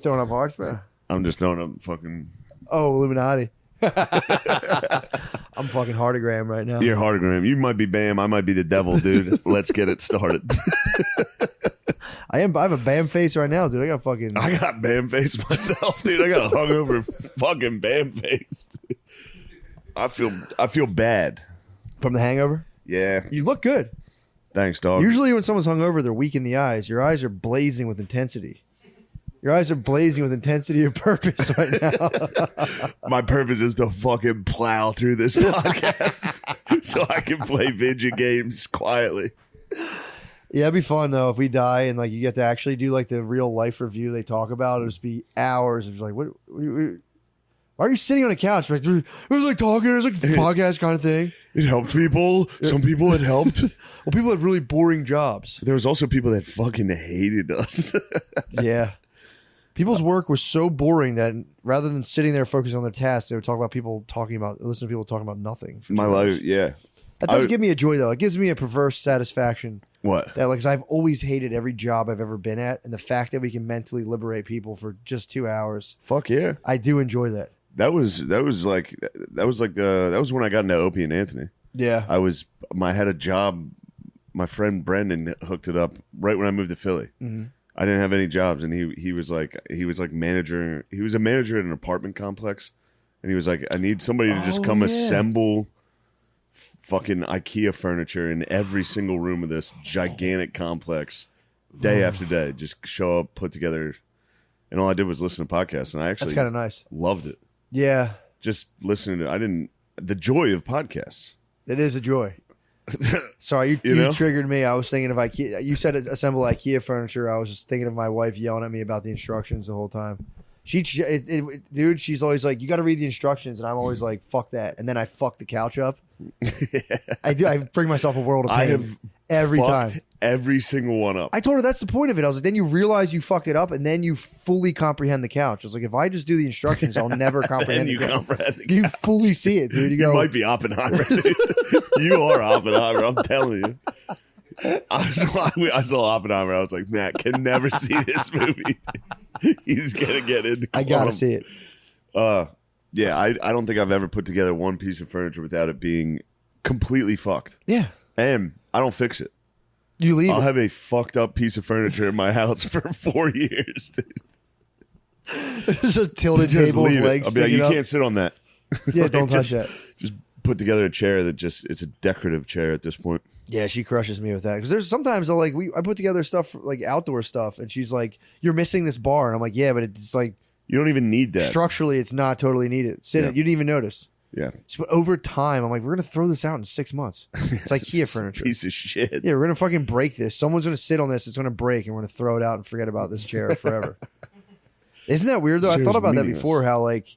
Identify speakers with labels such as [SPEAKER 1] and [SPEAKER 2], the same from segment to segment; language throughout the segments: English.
[SPEAKER 1] throwing up hearts, bro?
[SPEAKER 2] I'm just throwing up fucking...
[SPEAKER 1] Oh, Illuminati. I'm fucking heartagram right now.
[SPEAKER 2] You're heartagram. You might be Bam. I might be the devil, dude. Let's get it started.
[SPEAKER 1] I have a Bam face right now, dude.
[SPEAKER 2] I got Bam face myself, dude. I got a hungover fucking Bam face. Dude. I feel bad.
[SPEAKER 1] From the hangover?
[SPEAKER 2] Yeah.
[SPEAKER 1] You look good.
[SPEAKER 2] Thanks, dog.
[SPEAKER 1] Usually when someone's hungover, they're weak in the eyes. Your eyes are blazing with intensity. Your eyes are blazing with intensity of purpose right now.
[SPEAKER 2] My purpose is to fucking plow through this podcast so I can play video games quietly.
[SPEAKER 1] Yeah, it'd be fun though if we die and like you get to actually do like the real life review they talk about. It'll just be hours of like, what why are you sitting on a couch? Like, it was like talking, it was like a podcast kind of thing.
[SPEAKER 2] It helped people. Some people it helped.
[SPEAKER 1] Well, people have really boring jobs.
[SPEAKER 2] There was also people that fucking hated us.
[SPEAKER 1] Yeah. People's work was so boring that rather than sitting there focusing on their tasks, they would talk about listen to people talking about nothing.
[SPEAKER 2] My life, yeah.
[SPEAKER 1] That does give me a joy though. It gives me a perverse satisfaction.
[SPEAKER 2] What?
[SPEAKER 1] That like, 'cause I've always hated every job I've ever been at, and the fact that we can mentally liberate people for just 2 hours.
[SPEAKER 2] Fuck yeah.
[SPEAKER 1] I do enjoy that.
[SPEAKER 2] That was when I got into Opie and Anthony.
[SPEAKER 1] Yeah.
[SPEAKER 2] I had a job. My friend Brendan hooked it up right when I moved to Philly.
[SPEAKER 1] Mm-hmm.
[SPEAKER 2] I didn't have any jobs, and he was a manager at an apartment complex, and he was like, I need somebody to just come assemble fucking IKEA furniture in every single room of this gigantic complex day after day. Just show up, put together, and all I did was listen to podcasts, and I actually
[SPEAKER 1] That's kind of nice.
[SPEAKER 2] loved it.
[SPEAKER 1] Yeah.
[SPEAKER 2] Just listening to the joy of podcasts.
[SPEAKER 1] It is a joy. Sorry, you triggered me. I was thinking of IKEA. You said assemble IKEA furniture. I was just thinking of my wife yelling at me about the instructions the whole time. Dude, she's always like, you got to read the instructions. And I'm always like, fuck that. And then I fuck the couch up. I do. I bring myself a world of pain.
[SPEAKER 2] I have
[SPEAKER 1] every time.
[SPEAKER 2] Every single one up.
[SPEAKER 1] I told her that's the point of it. I was like, then you realize you fucked it up, and then you fully comprehend the couch. I was like, if I just do the instructions, I'll never comprehend the couch. You fully see it, dude. You
[SPEAKER 2] might be Oppenheimer, dude. You are Oppenheimer. I'm telling you. I saw Oppenheimer. I was like, Matt can never see this movie. He's gonna get into.
[SPEAKER 1] I gotta see it.
[SPEAKER 2] Yeah, I don't think I've ever put together one piece of furniture without it being completely fucked.
[SPEAKER 1] Yeah,
[SPEAKER 2] and I don't fix it.
[SPEAKER 1] You leave.
[SPEAKER 2] I'll have a fucked up piece of furniture in my house for 4 years, dude.
[SPEAKER 1] There's a tilted table with legs.
[SPEAKER 2] I'll be like, you can't sit on that.
[SPEAKER 1] Yeah,
[SPEAKER 2] like,
[SPEAKER 1] don't touch that.
[SPEAKER 2] Just put together a chair that it's a decorative chair at this point.
[SPEAKER 1] Yeah, she crushes me with that because there's sometimes I put together stuff like outdoor stuff, and she's like, "You're missing this bar," and I'm like, "Yeah, but it's like
[SPEAKER 2] you don't even need that
[SPEAKER 1] structurally. It's not totally needed. Sit it. You didn't even notice."
[SPEAKER 2] Yeah.
[SPEAKER 1] But over time, I'm like, we're gonna throw this out in 6 months. It's like IKEA furniture.
[SPEAKER 2] Piece of shit.
[SPEAKER 1] Yeah, we're gonna fucking break this. Someone's gonna sit on this. It's gonna break, and we're gonna throw it out and forget about this chair forever. Isn't that weird though? I thought about that before. How like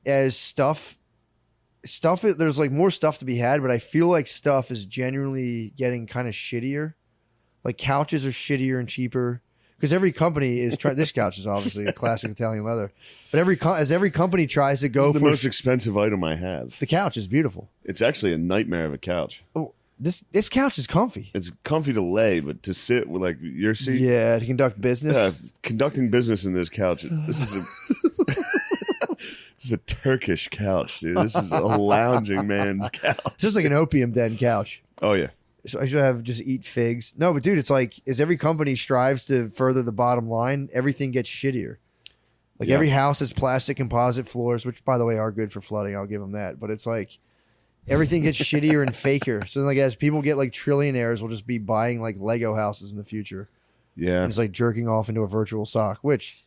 [SPEAKER 1] as stuff, there's like more stuff to be had, but I feel like stuff is genuinely getting kind of shittier. Like couches are shittier and cheaper. Because every company is trying. This couch is obviously a classic Italian leather, but every company tries to go
[SPEAKER 2] for
[SPEAKER 1] the
[SPEAKER 2] most expensive item I have.
[SPEAKER 1] The couch is beautiful.
[SPEAKER 2] It's actually a nightmare of a couch.
[SPEAKER 1] Oh, this couch is comfy.
[SPEAKER 2] It's comfy to lay, but to sit with like your seat.
[SPEAKER 1] Yeah, to conduct business. Yeah,
[SPEAKER 2] conducting business in this couch. This is a Turkish couch, dude. This is a lounging man's couch.
[SPEAKER 1] It's just like an opium den couch.
[SPEAKER 2] Oh yeah.
[SPEAKER 1] So I should just eat figs. No, but dude, it's like as every company strives to further the bottom line, everything gets shittier. Like every house has plastic composite floors, which by the way are good for flooding. I'll give them that. But it's like everything gets shittier and faker. So like as people get like trillionaires, we'll just be buying like Lego houses in the future.
[SPEAKER 2] Yeah,
[SPEAKER 1] and it's like jerking off into a virtual sock. Which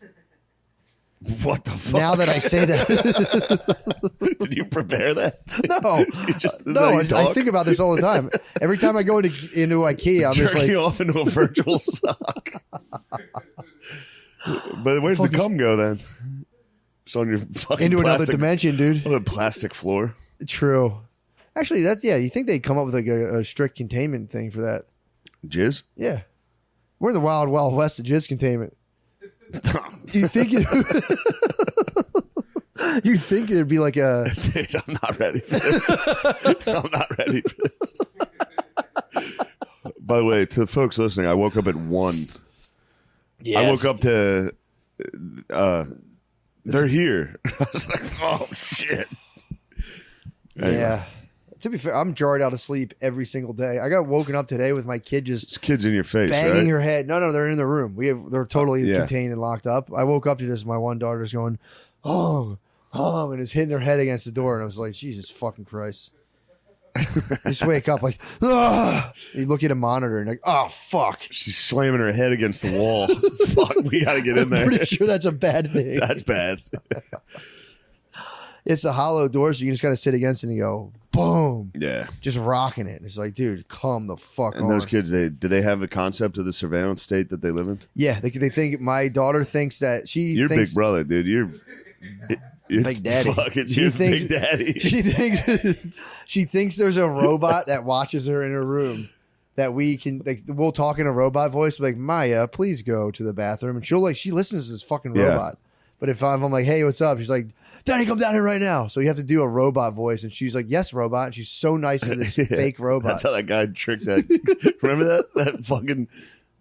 [SPEAKER 2] what the fuck?
[SPEAKER 1] Now that I say that,
[SPEAKER 2] did you prepare that?
[SPEAKER 1] No, I think about this all the time. Every time I go into IKEA, I'm just like
[SPEAKER 2] off into a virtual sock. But where's the cum go then? It's on your fucking
[SPEAKER 1] into another dimension, dude.
[SPEAKER 2] On a plastic floor.
[SPEAKER 1] True. Actually, you think they'd come up with like a strict containment thing for that?
[SPEAKER 2] Jizz?
[SPEAKER 1] Yeah, we're in the wild, wild west of jizz containment. You think you think it'd be like a
[SPEAKER 2] dude, I'm not ready for this. I'm not ready for this. By the way, to the folks listening, I woke up at 1. Yeah, I woke up to they're here. I was like, oh shit. Anyway.
[SPEAKER 1] Yeah. To be fair, I'm jarred out of sleep every single day. I got woken up today with my kid just
[SPEAKER 2] It's kids in your face,
[SPEAKER 1] banging
[SPEAKER 2] right?
[SPEAKER 1] her head. No, they're in the room. They're totally
[SPEAKER 2] Yeah.
[SPEAKER 1] contained and locked up. I woke up to just my one daughter's going, oh, and is hitting her head against the door, and I was like, Jesus fucking Christ. Just wake up like, ah! You look at a monitor and like, oh fuck.
[SPEAKER 2] She's slamming her head against the wall. Fuck, we gotta get in there.
[SPEAKER 1] I'm pretty sure that's a bad thing.
[SPEAKER 2] That's bad.
[SPEAKER 1] It's a hollow door, so you can just kind of sit against it and you go, boom.
[SPEAKER 2] Yeah.
[SPEAKER 1] Just rocking it. It's like, dude, calm the fuck
[SPEAKER 2] And
[SPEAKER 1] on.
[SPEAKER 2] those kids, do they have a concept of the surveillance state that they live in?
[SPEAKER 1] Yeah, they think my daughter thinks that
[SPEAKER 2] You're
[SPEAKER 1] thinks
[SPEAKER 2] big brother, dude. You're
[SPEAKER 1] Big Daddy.
[SPEAKER 2] Fucking,
[SPEAKER 1] She
[SPEAKER 2] you're
[SPEAKER 1] thinks-
[SPEAKER 2] Big Daddy.
[SPEAKER 1] she thinks there's a robot that watches her in her room that we can like we'll talk in a robot voice like Maya, please go to the bathroom, and she listens to this fucking
[SPEAKER 2] Yeah.
[SPEAKER 1] robot. But if I'm like, hey, what's up? She's like, Daddy, come down here right now. So you have to do a robot voice, and she's like, yes, robot. And she's so nice to this
[SPEAKER 2] Yeah.
[SPEAKER 1] fake robot.
[SPEAKER 2] That's how that guy tricked that. Remember that fucking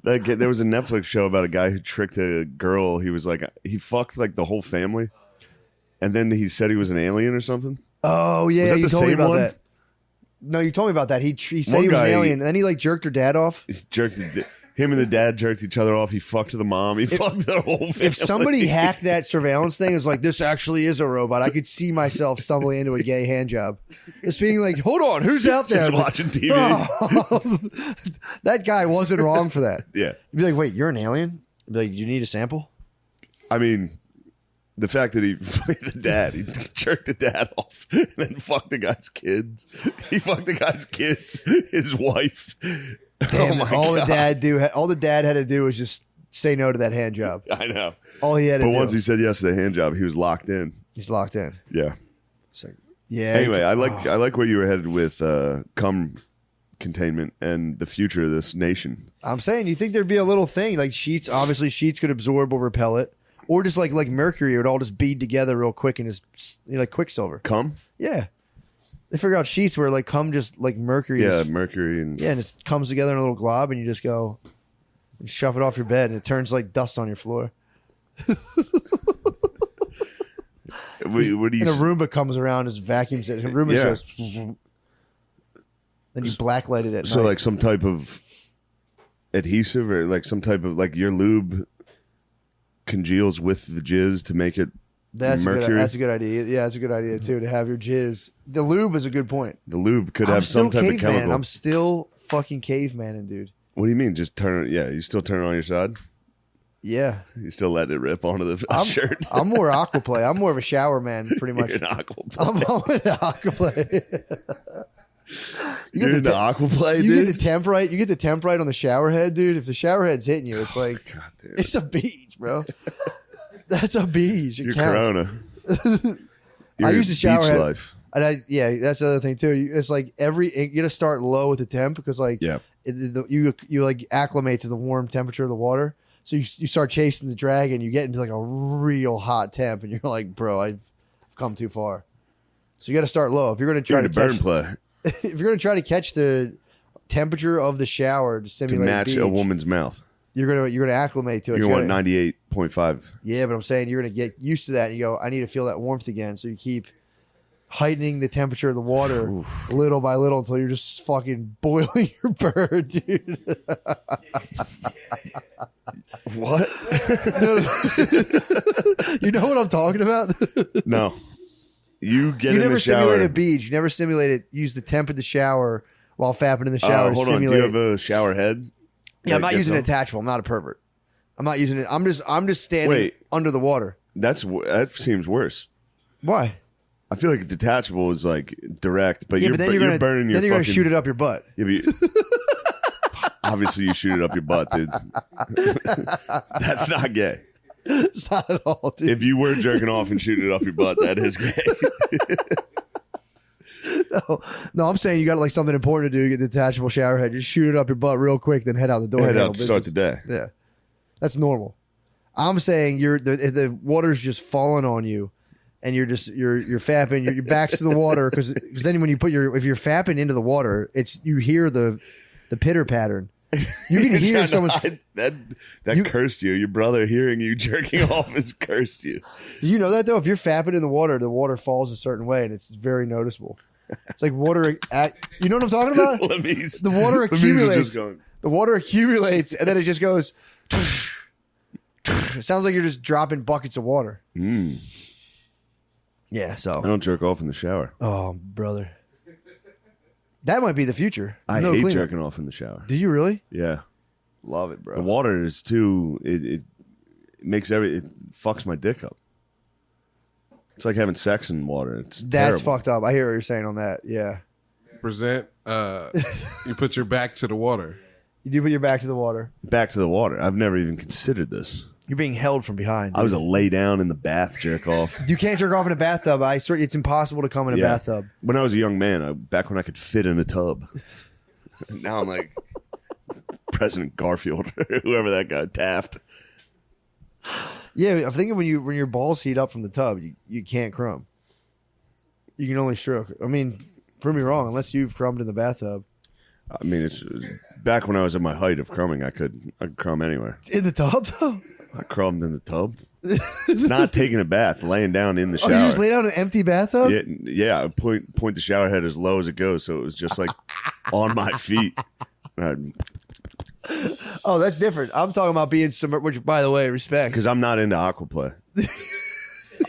[SPEAKER 2] that guy, there was a Netflix show about a guy who tricked a girl. He was like he fucked like the whole family, and then he said he was an alien or something.
[SPEAKER 1] Oh yeah,
[SPEAKER 2] Was that
[SPEAKER 1] you
[SPEAKER 2] the
[SPEAKER 1] told me
[SPEAKER 2] same
[SPEAKER 1] about
[SPEAKER 2] one?
[SPEAKER 1] that. No, you told me about that. He said
[SPEAKER 2] One
[SPEAKER 1] he was an
[SPEAKER 2] guy-
[SPEAKER 1] alien, and then he like jerked her dad off.
[SPEAKER 2] He jerked him and the dad jerked each other off. He fucked the mom. He fucked the whole family.
[SPEAKER 1] If somebody hacked that surveillance thing, is like, this actually is a robot. I could see myself stumbling into a gay hand job. Just being like, hold on, who's out there?
[SPEAKER 2] Just watching TV.
[SPEAKER 1] Oh. That guy wasn't wrong for that.
[SPEAKER 2] Yeah,
[SPEAKER 1] You'd be like, wait, you're an alien? You'd be like, you need a sample?
[SPEAKER 2] I mean, the fact that he jerked the dad off and then fucked the guy's kids. He fucked the guy's kids, his wife.
[SPEAKER 1] Damn,
[SPEAKER 2] oh my
[SPEAKER 1] all
[SPEAKER 2] God.
[SPEAKER 1] the dad had to do was just say no to that hand job.
[SPEAKER 2] I know.
[SPEAKER 1] All he had to
[SPEAKER 2] But
[SPEAKER 1] do.
[SPEAKER 2] once he said yes to the hand job, he was locked in.
[SPEAKER 1] He's locked in.
[SPEAKER 2] Yeah.
[SPEAKER 1] It's like, yeah.
[SPEAKER 2] Anyway, I like where you were headed with cum containment and the future of this nation.
[SPEAKER 1] I'm saying, you think there'd be a little thing like sheets? Obviously, sheets could absorb or repel it, or just like mercury, it would all just bead together real quick and just like Quicksilver.
[SPEAKER 2] Cum?
[SPEAKER 1] Yeah, they figure out sheets where like cum just like mercury.
[SPEAKER 2] Yeah,
[SPEAKER 1] just,
[SPEAKER 2] mercury and
[SPEAKER 1] yeah, and it comes together in a little glob, and you just go and shove it off your bed, and it turns like dust on your floor.
[SPEAKER 2] what do you
[SPEAKER 1] And a Roomba comes around, just vacuums it. And Roomba
[SPEAKER 2] Yeah.
[SPEAKER 1] goes. Then you blacklight it at
[SPEAKER 2] so
[SPEAKER 1] night.
[SPEAKER 2] like some type of adhesive or like some type of like your lube congeals with the jizz to make it
[SPEAKER 1] that's
[SPEAKER 2] mercury.
[SPEAKER 1] that's a good idea. Yeah, that's a good idea too. To have your jizz. The lube is a good point.
[SPEAKER 2] The lube could
[SPEAKER 1] I'm
[SPEAKER 2] have some
[SPEAKER 1] still
[SPEAKER 2] type of
[SPEAKER 1] caveman.
[SPEAKER 2] chemical.
[SPEAKER 1] I'm still fucking cavemaning, dude.
[SPEAKER 2] What do you mean? Just turn it? Yeah, you still turn it on your side?
[SPEAKER 1] Yeah,
[SPEAKER 2] You still let it rip onto the
[SPEAKER 1] I'm,
[SPEAKER 2] shirt?
[SPEAKER 1] I'm more aquaplay. I'm more of a shower man, pretty much.
[SPEAKER 2] You're an aquaplay.
[SPEAKER 1] I'm into aquaplay.
[SPEAKER 2] You're into aquaplay,
[SPEAKER 1] You
[SPEAKER 2] dude?
[SPEAKER 1] get the temp right. You get the temp right on the shower head, dude. If the shower head's hitting you, it's like
[SPEAKER 2] God damn.
[SPEAKER 1] it's a beach, bro. That's a beach. It
[SPEAKER 2] You're
[SPEAKER 1] counts.
[SPEAKER 2] Corona.
[SPEAKER 1] I use the shower
[SPEAKER 2] beach
[SPEAKER 1] head.
[SPEAKER 2] life.
[SPEAKER 1] And that's the other thing too. It's like you got to start low with the temp because like
[SPEAKER 2] Yeah.
[SPEAKER 1] you like acclimate to the warm temperature of the water. So you start chasing the dragon, you get into like a real hot temp, and you're like, bro, I've come too far. So you got to start low if you're going to try
[SPEAKER 2] You're
[SPEAKER 1] to
[SPEAKER 2] the burn
[SPEAKER 1] catch.
[SPEAKER 2] play
[SPEAKER 1] If you're going to try to catch the temperature of the shower to
[SPEAKER 2] to
[SPEAKER 1] simulate
[SPEAKER 2] match
[SPEAKER 1] beach,
[SPEAKER 2] a woman's mouth.
[SPEAKER 1] you're gonna acclimate to it.
[SPEAKER 2] You're
[SPEAKER 1] You
[SPEAKER 2] going
[SPEAKER 1] gotta-
[SPEAKER 2] 98.5.
[SPEAKER 1] Yeah, but I'm saying you're gonna get used to that. And you go, I need to feel that warmth again. So you keep heightening the temperature of the water little by little until you're just fucking boiling your bird, dude.
[SPEAKER 2] What?
[SPEAKER 1] You know what I'm talking about?
[SPEAKER 2] No. You get
[SPEAKER 1] You
[SPEAKER 2] in
[SPEAKER 1] never
[SPEAKER 2] the shower.
[SPEAKER 1] simulated a beach. You never simulated use the temp of the shower while fapping in the shower.
[SPEAKER 2] Hold
[SPEAKER 1] to
[SPEAKER 2] on. Do
[SPEAKER 1] simulate.
[SPEAKER 2] you have a shower head?
[SPEAKER 1] Yeah, I'm not
[SPEAKER 2] That
[SPEAKER 1] using an
[SPEAKER 2] gets on?
[SPEAKER 1] attachable. I'm not a pervert. I'm not using it. I'm just standing
[SPEAKER 2] Wait.
[SPEAKER 1] under the water.
[SPEAKER 2] That seems worse.
[SPEAKER 1] Why?
[SPEAKER 2] I feel like a detachable is like direct, but
[SPEAKER 1] Yeah,
[SPEAKER 2] you're
[SPEAKER 1] but then you're gonna
[SPEAKER 2] burning your
[SPEAKER 1] then you're gonna
[SPEAKER 2] fucking,
[SPEAKER 1] shoot it up your butt.
[SPEAKER 2] Yeah, obviously, you shoot it up your butt, dude. That's not gay.
[SPEAKER 1] It's not at all, dude.
[SPEAKER 2] If you were jerking off and shooting it up your butt, that is gay.
[SPEAKER 1] No, I'm saying you got like something important to do. You get the detachable shower head. Just shoot it up your butt real quick, then head out the door.
[SPEAKER 2] Head
[SPEAKER 1] and
[SPEAKER 2] out
[SPEAKER 1] handle
[SPEAKER 2] to start the
[SPEAKER 1] business.
[SPEAKER 2] day.
[SPEAKER 1] Yeah, that's normal. I'm saying the water's just falling on you, and you're fapping. Your back's to the water because then when you put if you're fapping into the water, you hear the pitter pattern, You can hear someone's.
[SPEAKER 2] That cursed you. Your brother hearing you jerking off has cursed you.
[SPEAKER 1] Do you know that though? If you're fapping in the water falls a certain way, and it's very noticeable. It's like water. You know what I'm talking about? The water accumulates. The water accumulates, and then it just goes. It sounds like you're just dropping buckets of water. Yeah, so
[SPEAKER 2] I don't jerk off in the shower.
[SPEAKER 1] Oh, brother, that might be the future.
[SPEAKER 2] I hate jerking off in the shower.
[SPEAKER 1] Do you really?
[SPEAKER 2] Yeah,
[SPEAKER 1] love it, bro.
[SPEAKER 2] The water is too. It makes it fucks my dick up. It's like having sex in water. That's terrible.
[SPEAKER 1] Fucked up. I hear what you're saying on that. Yeah.
[SPEAKER 3] Present. You put your back to the water.
[SPEAKER 1] You do put your back to the water.
[SPEAKER 2] Back to the water. I've never even considered this.
[SPEAKER 1] You're being held from behind.
[SPEAKER 2] I was a lay down in the bath jerk off.
[SPEAKER 1] You can't jerk off in a bathtub. I swear it's impossible to come in a bathtub.
[SPEAKER 2] When I was a young man, back when I could fit in a tub. Now I'm like President Garfield or whoever that guy, Taft.
[SPEAKER 1] Yeah, I'm thinking when your balls heat up from the tub, you can't crumb. You can only stroke. I mean, prove me wrong, unless you've crumbed in the bathtub.
[SPEAKER 2] I mean, it's back when I was at my height of crumbing. I could crumb anywhere.
[SPEAKER 1] In the tub, though?
[SPEAKER 2] I crumbed in the tub. Not taking a bath, laying down in the shower.
[SPEAKER 1] Oh, you just lay down in an empty bathtub?
[SPEAKER 2] Yeah. I point the shower head as low as it goes, so it was just like on my feet.
[SPEAKER 1] Oh, that's different. I'm talking about being submerged, which, by the way, respect.
[SPEAKER 2] Because I'm not into aquaplay.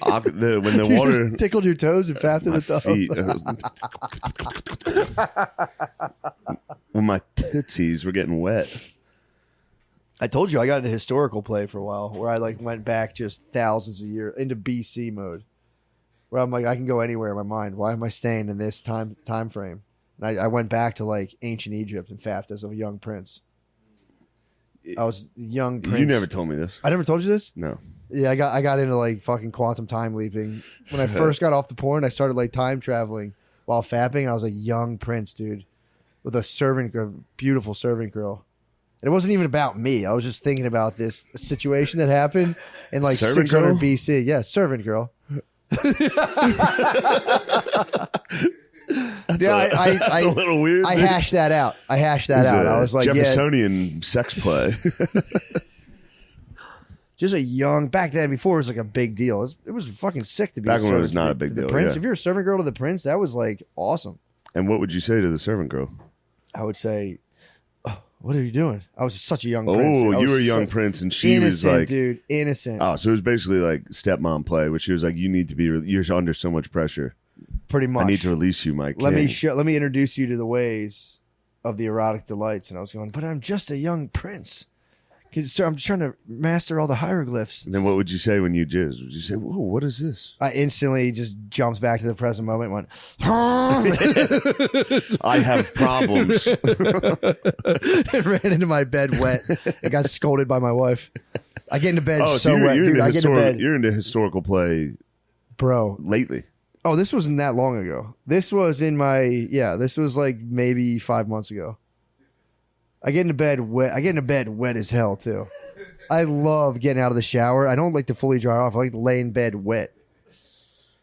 [SPEAKER 2] When the
[SPEAKER 1] you
[SPEAKER 2] water
[SPEAKER 1] just tickled your toes and fapped in the
[SPEAKER 2] tub. When my tootsies were getting wet.
[SPEAKER 1] I told you I got into historical play for a while, where I went back just thousands of years into BC mode, where I'm like, I can go anywhere in my mind. Why am I staying in this time frame? And I went back to ancient Egypt and fapped as a young prince. I was a young prince.
[SPEAKER 2] You never told me this.
[SPEAKER 1] I never told you this?
[SPEAKER 2] No.
[SPEAKER 1] Yeah, I got into fucking quantum time leaping. When I first got off the porn, I started time traveling while fapping. I was a young prince, dude, with a servant girl, beautiful servant girl. And it wasn't even about me. I was just thinking about this situation that happened in 600
[SPEAKER 2] girl?
[SPEAKER 1] BC. Yeah, servant girl.
[SPEAKER 2] That's a little weird.
[SPEAKER 1] I hashed that out. I was like,
[SPEAKER 2] Jeffersonian sex play.
[SPEAKER 1] Just a young, back then, before it was a big deal. It was fucking sick to be
[SPEAKER 2] back
[SPEAKER 1] a
[SPEAKER 2] when it was
[SPEAKER 1] servant
[SPEAKER 2] not a big
[SPEAKER 1] the
[SPEAKER 2] deal.
[SPEAKER 1] Prince.
[SPEAKER 2] Yeah.
[SPEAKER 1] If you're a servant girl to the prince, that was awesome.
[SPEAKER 2] And what would you say to the servant girl?
[SPEAKER 1] I would say, oh, what are you doing? I was such a young prince.
[SPEAKER 2] Oh, you were a young prince, and she
[SPEAKER 1] innocent,
[SPEAKER 2] was like,
[SPEAKER 1] dude, innocent.
[SPEAKER 2] Oh, so it was basically like stepmom play, which she was like, you need to be, you're under so much pressure.
[SPEAKER 1] Pretty much.
[SPEAKER 2] I need to release you, Mike.
[SPEAKER 1] Let me introduce you to the ways of the erotic delights. And I was going, but I'm just a young prince. So I'm trying to master all the hieroglyphs.
[SPEAKER 2] And then what would you say when you jizz? Would you say, whoa, what is this?
[SPEAKER 1] I instantly just jumped back to the present moment and went,
[SPEAKER 2] I have problems.
[SPEAKER 1] and ran into my bed wet and got scolded by my wife. I get into bed wet, dude. I get into bed.
[SPEAKER 2] You're into historical play,
[SPEAKER 1] bro,
[SPEAKER 2] lately.
[SPEAKER 1] Oh, this wasn't that long ago. This was this was maybe 5 months ago. I get into bed wet. I get into bed wet as hell too. I love getting out of the shower. I don't like to fully dry off. I like to lay in bed wet.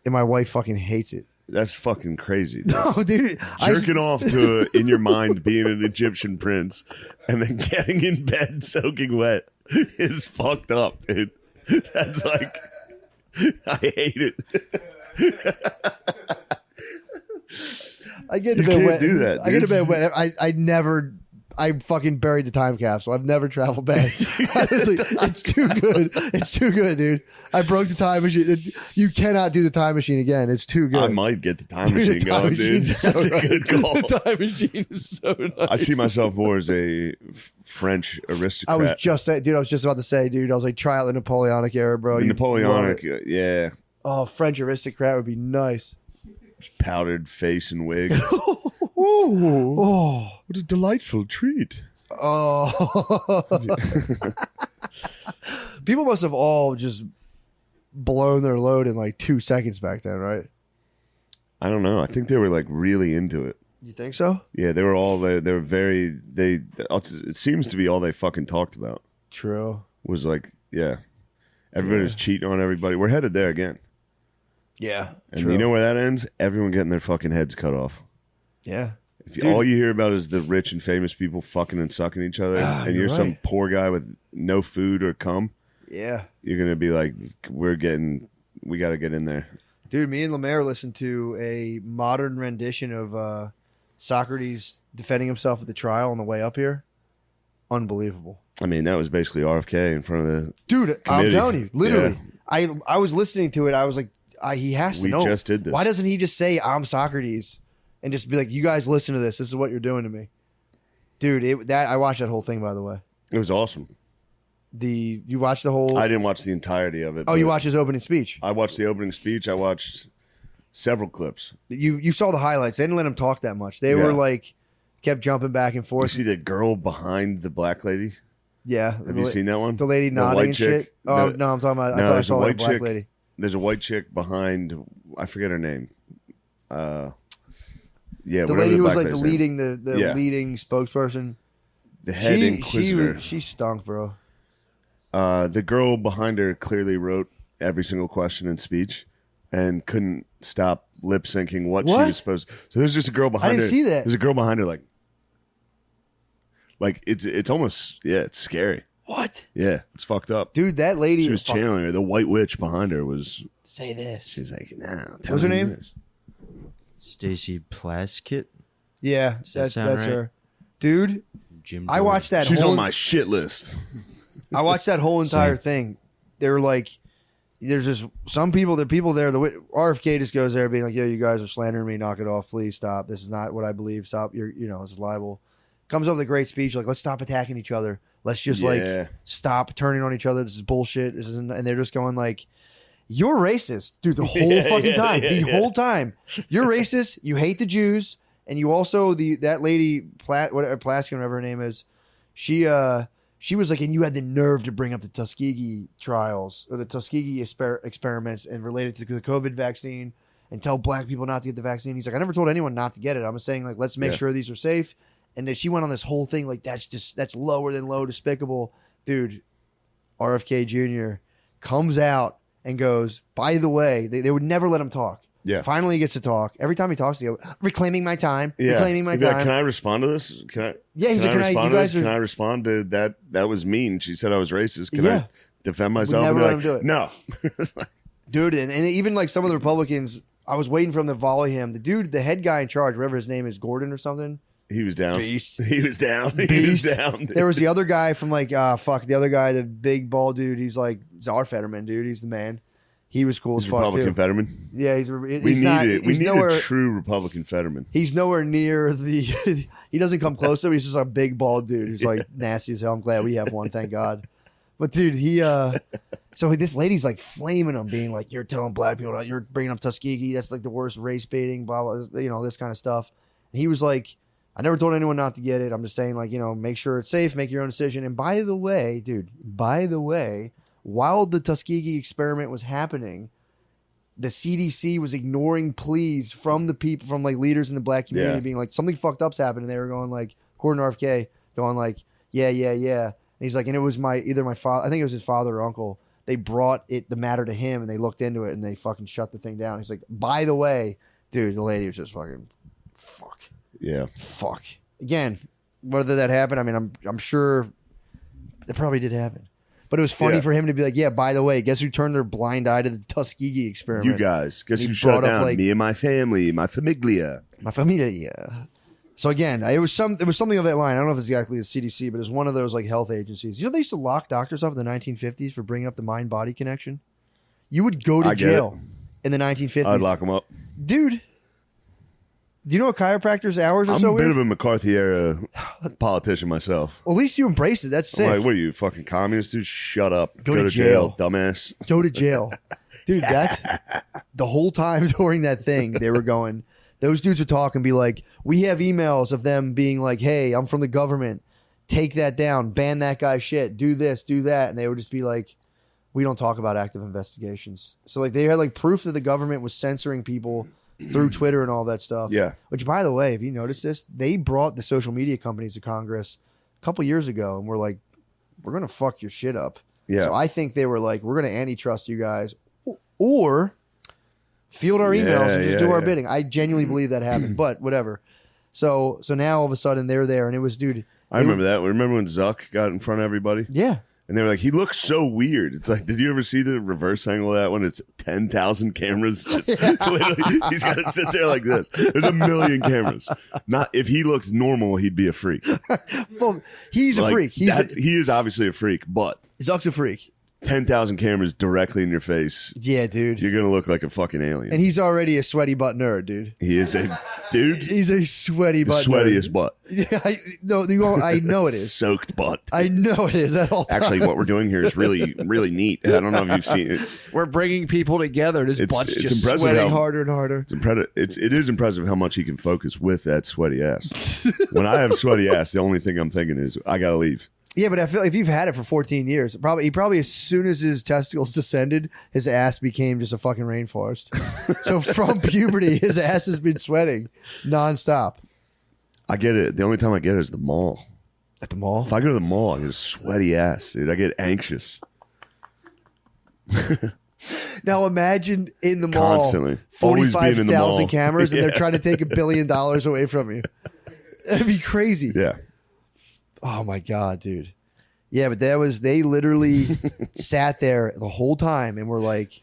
[SPEAKER 1] And my wife fucking hates it.
[SPEAKER 2] That's fucking crazy. Dude.
[SPEAKER 1] No, dude.
[SPEAKER 2] Jerking off to, in your mind, being an Egyptian prince and then getting in bed soaking wet is fucked up, dude. That's I hate it.
[SPEAKER 1] I get into bed wet.
[SPEAKER 2] Do that, dude.
[SPEAKER 1] I get into bed wet. I fucking buried the time capsule. I've never traveled back. Honestly, it's too good. It's too good, dude. I broke the time machine. You cannot do the time machine again. It's too good.
[SPEAKER 2] I might get the time machine going, dude. That's a good call.
[SPEAKER 1] The time machine is so nice.
[SPEAKER 2] I see myself more as a French aristocrat.
[SPEAKER 1] I was just about to say, dude. I was try out the Napoleonic era, bro.
[SPEAKER 2] The Napoleonic, yeah.
[SPEAKER 1] Oh, French aristocrat would be nice.
[SPEAKER 2] Powdered face and wig.
[SPEAKER 1] Oh,
[SPEAKER 2] what a delightful treat.
[SPEAKER 1] Oh. People must have all just blown their load in 2 seconds back then, right?
[SPEAKER 2] I don't know. I think they were really into it.
[SPEAKER 1] You think so?
[SPEAKER 2] Yeah, they were all they were very it seems to be all they fucking talked about.
[SPEAKER 1] True.
[SPEAKER 2] Was everybody was cheating on everybody. We're headed there again.
[SPEAKER 1] Yeah.
[SPEAKER 2] And
[SPEAKER 1] true.
[SPEAKER 2] you know where that ends? Everyone getting their fucking heads cut off.
[SPEAKER 1] Yeah.
[SPEAKER 2] If all you hear about is the rich and famous people fucking and sucking each other, and you're some poor guy with no food or cum,
[SPEAKER 1] yeah,
[SPEAKER 2] you're gonna be like, we got to get in there.
[SPEAKER 1] Dude, me and Lemaire listened to a modern rendition of Socrates defending himself at the trial on the way up here. Unbelievable.
[SPEAKER 2] I mean, that was basically RFK in front of the
[SPEAKER 1] dude.
[SPEAKER 2] committee.
[SPEAKER 1] I'm telling you, literally.
[SPEAKER 2] Yeah.
[SPEAKER 1] I was listening to it. I was like, he has to know.
[SPEAKER 2] We just did this.
[SPEAKER 1] Why doesn't he just say I'm Socrates and just be like, you guys listen to this. This is what you're doing to me, dude. I watched that whole thing, by the way.
[SPEAKER 2] It was awesome.
[SPEAKER 1] You watched the whole.
[SPEAKER 2] I didn't watch the entirety of it.
[SPEAKER 1] Oh, you watched his opening speech.
[SPEAKER 2] I watched the opening speech. I watched several clips.
[SPEAKER 1] You saw the highlights. They didn't let him talk that much. They were like kept jumping back and forth.
[SPEAKER 2] You see the girl behind the black lady?
[SPEAKER 1] Yeah.
[SPEAKER 2] Have you seen that one?
[SPEAKER 1] The lady nodding and shit. Oh no, I'm talking about. I thought I saw that black lady.
[SPEAKER 2] There's a white chick behind. I forget her name. Yeah,
[SPEAKER 1] the lady who was like the leading spokesperson.
[SPEAKER 2] The head inquisitor.
[SPEAKER 1] She stunk, bro.
[SPEAKER 2] The girl behind her clearly wrote every single question in speech and couldn't stop lip syncing what she was supposed. So there's just a girl behind her.
[SPEAKER 1] I didn't see that.
[SPEAKER 2] There's a girl behind her like it's almost it's scary.
[SPEAKER 1] What?
[SPEAKER 2] Yeah, it's fucked up,
[SPEAKER 1] dude. That lady.
[SPEAKER 2] She was channeling her. The white witch behind her was
[SPEAKER 1] say this.
[SPEAKER 2] She's like, nah.
[SPEAKER 1] What's her name?
[SPEAKER 4] Stacy Plaskett.
[SPEAKER 1] Yeah, that's right? Her, dude.
[SPEAKER 4] Jim.
[SPEAKER 1] I watched that.
[SPEAKER 2] She's on my shit list.
[SPEAKER 1] I watched that whole entire thing. They were like, there's just some people. The people there. The RFK just goes there, being like, "Yo, you guys are slandering me. Knock it off, please. Stop. This is not what I believe. Stop. This is libel." Comes up with a great speech like, "Let's stop attacking each other. Let's just like stop turning on each other. This is bullshit. This isn't." And they're just going like, "You're racist, dude. The whole fucking time. The whole time. You're racist. You hate the Jews, and you also that lady Plaskin, whatever her name is. She was like, and you had the nerve to bring up the Tuskegee trials or the Tuskegee experiments and relate it to the COVID vaccine and tell black people not to get the vaccine." He's like, "I never told anyone not to get it. I'm just saying like, let's make sure these are safe." And then she went on this whole thing like that's lower than low, despicable, dude. RFK Jr. comes out and goes, by the way, they would never let him talk.
[SPEAKER 2] Yeah.
[SPEAKER 1] Finally, he gets to talk. Every time he talks, he goes, reclaiming my time.
[SPEAKER 2] Yeah.
[SPEAKER 1] Reclaiming my time.
[SPEAKER 2] Like, can I respond to this? Can I?
[SPEAKER 1] Yeah, he's like,
[SPEAKER 2] can I respond to that? That was mean. She said I was racist. Can I defend myself?
[SPEAKER 1] Never let him do it.
[SPEAKER 2] No.
[SPEAKER 1] Dude, and even like some of the Republicans, I was waiting for him to volley him. The dude, the head guy in charge, whatever his name is, Gordon or something.
[SPEAKER 2] He was down.
[SPEAKER 1] Beast.
[SPEAKER 2] He was down.
[SPEAKER 1] Beast.
[SPEAKER 2] He was down.
[SPEAKER 1] There was the other guy from like, the other guy, the big bald dude. He's like Czar Fetterman, dude. He's the man. He was cool as fuck
[SPEAKER 2] Republican
[SPEAKER 1] too.
[SPEAKER 2] Fetterman.
[SPEAKER 1] Yeah, he's
[SPEAKER 2] we need a true Republican Fetterman.
[SPEAKER 1] He's nowhere near the. He doesn't come close to him. He's just a big bald dude who's like nasty as hell. I'm glad we have one, thank God. But dude, so this lady's like flaming him, being like, "You're telling black people, you're bringing up Tuskegee. That's like the worst race baiting, blah blah, this kind of stuff." And he was like, "I never told anyone not to get it. I'm just saying, like, make sure it's safe, make your own decision." And by the way, dude, while the Tuskegee experiment was happening, the CDC was ignoring pleas from the people, from like leaders in the black community, being like, something fucked up's happening. And they were going like, according to RFK, going like, yeah. And he's like, and it was either my father, I think it was his father or uncle. They brought the matter to him and they looked into it and they fucking shut the thing down. He's like, by the way, dude, the lady was just fucking fuck.
[SPEAKER 2] Yeah.
[SPEAKER 1] Fuck. Again, whether that happened, I mean, I'm sure it probably did happen. But it was funny for him to be like, yeah, by the way, guess who turned their blind eye to the Tuskegee experiment?
[SPEAKER 2] You guys. Guess who shut down? Like, me and my family, my famiglia.
[SPEAKER 1] My familia. So again, it was something of that line. I don't know if it's exactly the CDC, but it's one of those like health agencies. You know, they used to lock doctors up in the 1950s for bringing up the mind-body connection. You would go to jail in the 1950s.
[SPEAKER 2] I'd lock them up.
[SPEAKER 1] Dude. Do you know a chiropractor's hours are so weird?
[SPEAKER 2] I'm a bit of a McCarthy era politician myself.
[SPEAKER 1] Well, at least you embrace it. That's sick.
[SPEAKER 2] I'm like, what are you, fucking communist dude? Shut up.
[SPEAKER 1] Go to jail,
[SPEAKER 2] dumbass.
[SPEAKER 1] Go to jail. Dude, that's the whole time during that thing, they were going, those dudes would talk and be like, we have emails of them being like, hey, I'm from the government. Take that down. Ban that guy's shit. Do this, do that. And they would just be like, we don't talk about active investigations. So like they had like proof that the government was censoring people through Twitter and all that stuff.
[SPEAKER 2] Yeah.
[SPEAKER 1] Which, by the way, if you notice this, they brought the social media companies to Congress a couple years ago and were like, we're going to fuck your shit up.
[SPEAKER 2] Yeah.
[SPEAKER 1] So I think they were like, we're going to antitrust you guys or field our emails and just do our bidding. I genuinely believe that happened, but whatever. So now all of a sudden they're there, and it was, dude.
[SPEAKER 2] I remember that. Remember when Zuck got in front of everybody?
[SPEAKER 1] Yeah.
[SPEAKER 2] And they were like, he looks so weird. It's like, did you ever see the reverse angle of that one? It's 10,000 cameras. Just literally, he's got to sit there like this. There's a million cameras. Not if he looked normal, he'd be a freak.
[SPEAKER 1] Well, he's a freak.
[SPEAKER 2] He is obviously a freak, but
[SPEAKER 1] Zuck's a freak.
[SPEAKER 2] 10,000 cameras directly in your face.
[SPEAKER 1] Yeah, dude.
[SPEAKER 2] You're gonna look like a fucking alien.
[SPEAKER 1] And he's already a sweaty butt nerd, dude.
[SPEAKER 2] He is a dude.
[SPEAKER 1] He's a sweaty butt.
[SPEAKER 2] Sweatiest
[SPEAKER 1] nerd.
[SPEAKER 2] butt.
[SPEAKER 1] Yeah, I know it is.
[SPEAKER 2] Soaked butt.
[SPEAKER 1] I know it is at all times.
[SPEAKER 2] Actually, what we're doing here is really, really neat. I don't know if you've seen it.
[SPEAKER 1] We're bringing people together. His butt's just sweating harder and harder.
[SPEAKER 2] It is impressive how much he can focus with that sweaty ass. When I have sweaty ass, the only thing I'm thinking is I gotta leave.
[SPEAKER 1] Yeah, but I feel like if you've had it for 14 years, he probably as soon as his testicles descended, his ass became just a fucking rainforest. So from puberty, his ass has been sweating nonstop.
[SPEAKER 2] I get it. The only time I get it is the mall.
[SPEAKER 1] At the mall?
[SPEAKER 2] If I go to the mall, I get a sweaty ass, dude. I get anxious.
[SPEAKER 1] Now imagine in the mall,
[SPEAKER 2] Constantly.
[SPEAKER 1] 45,000 cameras, and they're trying to take $1 billion away from you. That'd be crazy.
[SPEAKER 2] Yeah.
[SPEAKER 1] Oh my God, dude. Yeah, but they literally sat there the whole time and were like,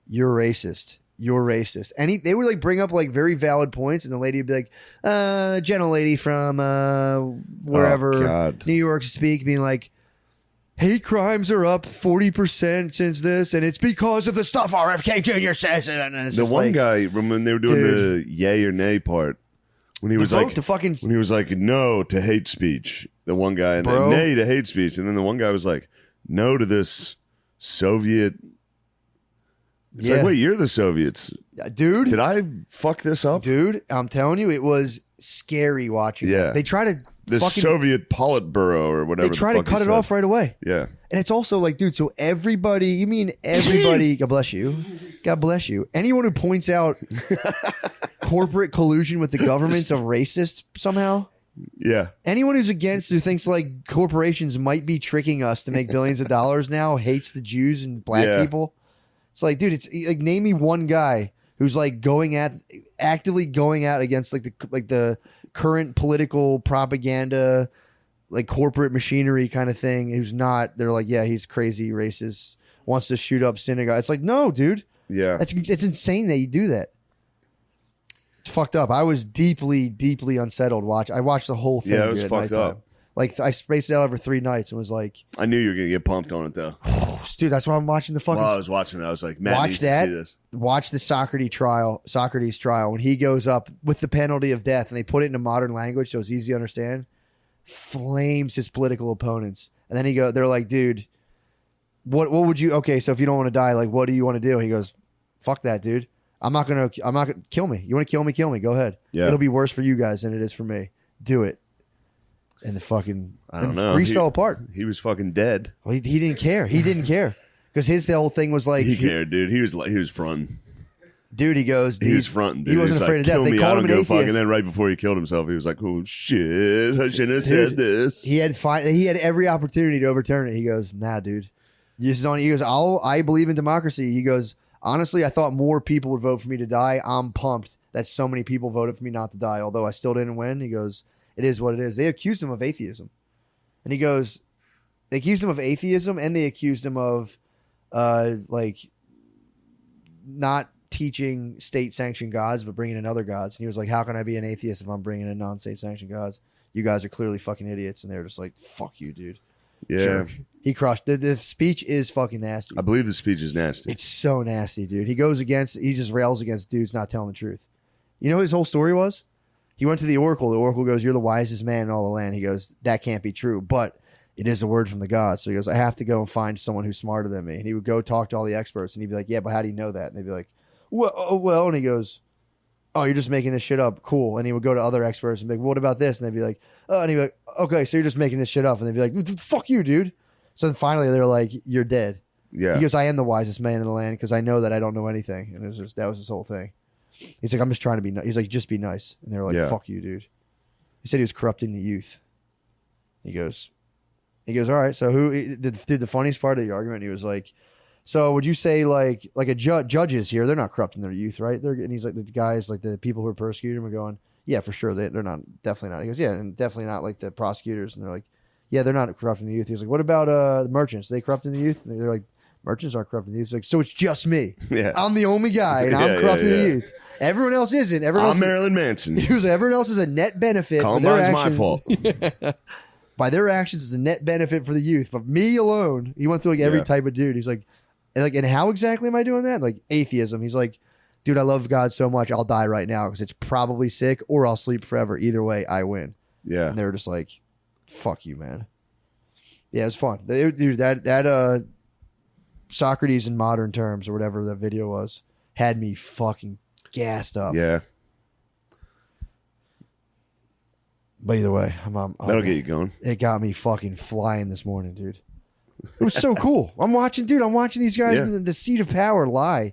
[SPEAKER 1] you're racist. You're racist. And they would like bring up like very valid points, and the lady would be like, gentle lady from wherever, New York speak, being like, hate crimes are up 40% since this, and it's because of the stuff RFK Jr. says. And it's
[SPEAKER 2] the one guy, when they were doing the yay or nay part, when he was like, when he was like, no to hate speech, the one guy, and then nay to hate speech, and then the one guy was like, no to this Soviet. It's like, wait, you're the Soviets,
[SPEAKER 1] dude.
[SPEAKER 2] Did I fuck this up,
[SPEAKER 1] dude? I'm telling you, it was scary watching.
[SPEAKER 2] Yeah,
[SPEAKER 1] they try to
[SPEAKER 2] the Soviet Politburo or whatever.
[SPEAKER 1] They try to cut it off right away.
[SPEAKER 2] Yeah,
[SPEAKER 1] and it's also like, dude. So everybody, you mean everybody? God bless you. God bless you. Anyone who points out corporate collusion with the government's a racist somehow.
[SPEAKER 2] Yeah.
[SPEAKER 1] Anyone who thinks like corporations might be tricking us to make billions of dollars now hates the Jews and black people. It's like, dude, it's like, name me one guy who's like actively going out against like the current political propaganda, like corporate machinery kind of thing. Who's not? They're like, yeah, he's crazy, racist, wants to shoot up synagogue. It's like, no, dude.
[SPEAKER 2] Yeah.
[SPEAKER 1] It's insane that you do that. It's fucked up. I was deeply, deeply unsettled. I watched the whole thing.
[SPEAKER 2] Yeah, it was fucked up.
[SPEAKER 1] Like I spaced it out over 3 nights and was like,
[SPEAKER 2] I knew you were gonna get pumped on it though.
[SPEAKER 1] Dude, that's why I'm watching the fucking.
[SPEAKER 2] While I was watching it, I was like, man, needs to see this.
[SPEAKER 1] Watch the Socrates trial when he goes up with the penalty of death, and they put it into modern language so it's easy to understand. Flames his political opponents, and then they're like, dude, what would you? Okay, so if you don't want to die, like, what do you want to do? He goes, fuck that, dude. I'm not gonna kill me. You want to kill me? Kill me. Go ahead. Yeah. It'll be worse for you guys than it is for me. Do it. And the fucking
[SPEAKER 2] I don't know.
[SPEAKER 1] Greece fell apart.
[SPEAKER 2] He was fucking dead.
[SPEAKER 1] Well, he didn't care. He didn't care because the whole thing was like
[SPEAKER 2] he cared, dude. He was fronting.
[SPEAKER 1] Dude, he goes.
[SPEAKER 2] He was fronting. Dude.
[SPEAKER 1] He wasn't afraid of death. They called him an atheist.
[SPEAKER 2] And then right before he killed himself, he was like, "Oh shit, I shouldn't have said this."
[SPEAKER 1] He had every opportunity to overturn it. He goes, "Nah, dude. He goes, I believe in democracy." He goes, "Honestly, I thought more people would vote for me to die. I'm pumped that so many people voted for me not to die, although I still didn't win." He goes, "It is what it is." They accused him of atheism. And he goes, they accused him of atheism, and they accused him of like not teaching state-sanctioned gods, but bringing in other gods. And he was like, how can I be an atheist if I'm bringing in non-state-sanctioned gods? You guys are clearly fucking idiots. And they were just like, fuck you, dude.
[SPEAKER 2] Yeah.
[SPEAKER 1] Jerk. He crushed. The speech is fucking nasty.
[SPEAKER 2] I believe the speech is nasty.
[SPEAKER 1] It's so nasty, dude. He just rails against dudes not telling the truth. You know what his whole story was? He went to the oracle. The oracle goes, you're the wisest man in all the land. He goes, that can't be true, but it is a word from the gods. So he goes, I have to go and find someone who's smarter than me. And he would go talk to all the experts, and he'd be like, yeah, but how do you know that? And they'd be like, well, and he goes, oh, you're just making this shit up. Cool. And he would go to other experts and be like, what about this? And they'd be like, oh, and he'd be like, okay, so you're just making this shit up. And they'd be like, fuck you, dude. So then finally they're like, you're dead.
[SPEAKER 2] Yeah.
[SPEAKER 1] He goes, I am the wisest man in the land because I know that I don't know anything. And that was his whole thing. He's like, I'm just trying to be nice. He's like, just be nice. And they're like, fuck you, dude. He said he was corrupting the youth. He goes, all right. So the funniest part of the argument, he was like, so would you say like a judges here, they're not corrupting their youth, right? And he's like, the guys, like the people who are persecuting him are going, yeah, for sure. They're not, definitely not. He goes, yeah, and definitely not like the prosecutors. And they're like, yeah, they're not corrupting the youth. He's like, what about the merchants? Are they corrupting the youth? And they're like, merchants aren't corrupting the youth. He's like, so it's just me.
[SPEAKER 2] Yeah.
[SPEAKER 1] I'm the only guy, and I'm corrupting the youth. Everyone else isn't. Everyone else
[SPEAKER 2] Marilyn Manson.
[SPEAKER 1] He was like, everyone else is a net benefit.
[SPEAKER 2] Columbine's my fault.
[SPEAKER 1] By their actions, it's a net benefit for the youth. But me alone, he went through like every type of dude. He's like, and how exactly am I doing that? Like atheism. He's like, dude, I love God so much, I'll die right now because it's probably sick, or I'll sleep forever. Either way, I win.
[SPEAKER 2] Yeah.
[SPEAKER 1] And they were just like, fuck you, man. Yeah, it was fun. Dude, that Socrates in modern terms or whatever that video was had me fucking gassed up.
[SPEAKER 2] Yeah.
[SPEAKER 1] But either way,
[SPEAKER 2] That'll get you going.
[SPEAKER 1] It got me fucking flying this morning, dude. It was so cool. I'm watching these guys in the seat of power lie.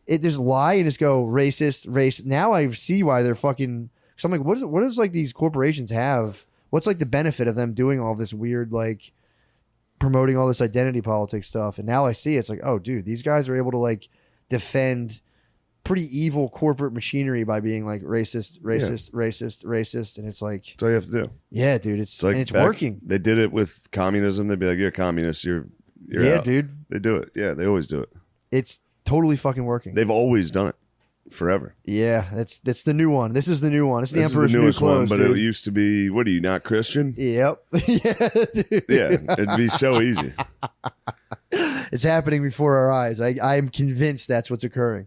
[SPEAKER 1] It just lie and just go racist. Now I see why they're fucking. Because I'm like, what is like these corporations have? What's like the benefit of them doing all this weird like promoting all this identity politics stuff? And now I see it's like, oh, dude, these guys are able to like defend pretty evil corporate machinery by being like racist, and it's like
[SPEAKER 2] That's all you have to do.
[SPEAKER 1] Yeah, dude, it's
[SPEAKER 2] like
[SPEAKER 1] and it's working.
[SPEAKER 2] They did it with communism. They'd be like, "You're a communist. You're
[SPEAKER 1] yeah,
[SPEAKER 2] out."
[SPEAKER 1] dude.
[SPEAKER 2] They do it. Yeah, they always do it.
[SPEAKER 1] It's totally fucking working.
[SPEAKER 2] They've always done it forever.
[SPEAKER 1] Yeah, that's the new one. This is the new one. It's the
[SPEAKER 2] This is
[SPEAKER 1] Emperor's new clothes,
[SPEAKER 2] but
[SPEAKER 1] dude.
[SPEAKER 2] it used to be. What are you not Christian?
[SPEAKER 1] Yep. Yeah, dude.
[SPEAKER 2] Yeah, it'd be so easy.
[SPEAKER 1] It's happening before our eyes. I am convinced that's what's occurring.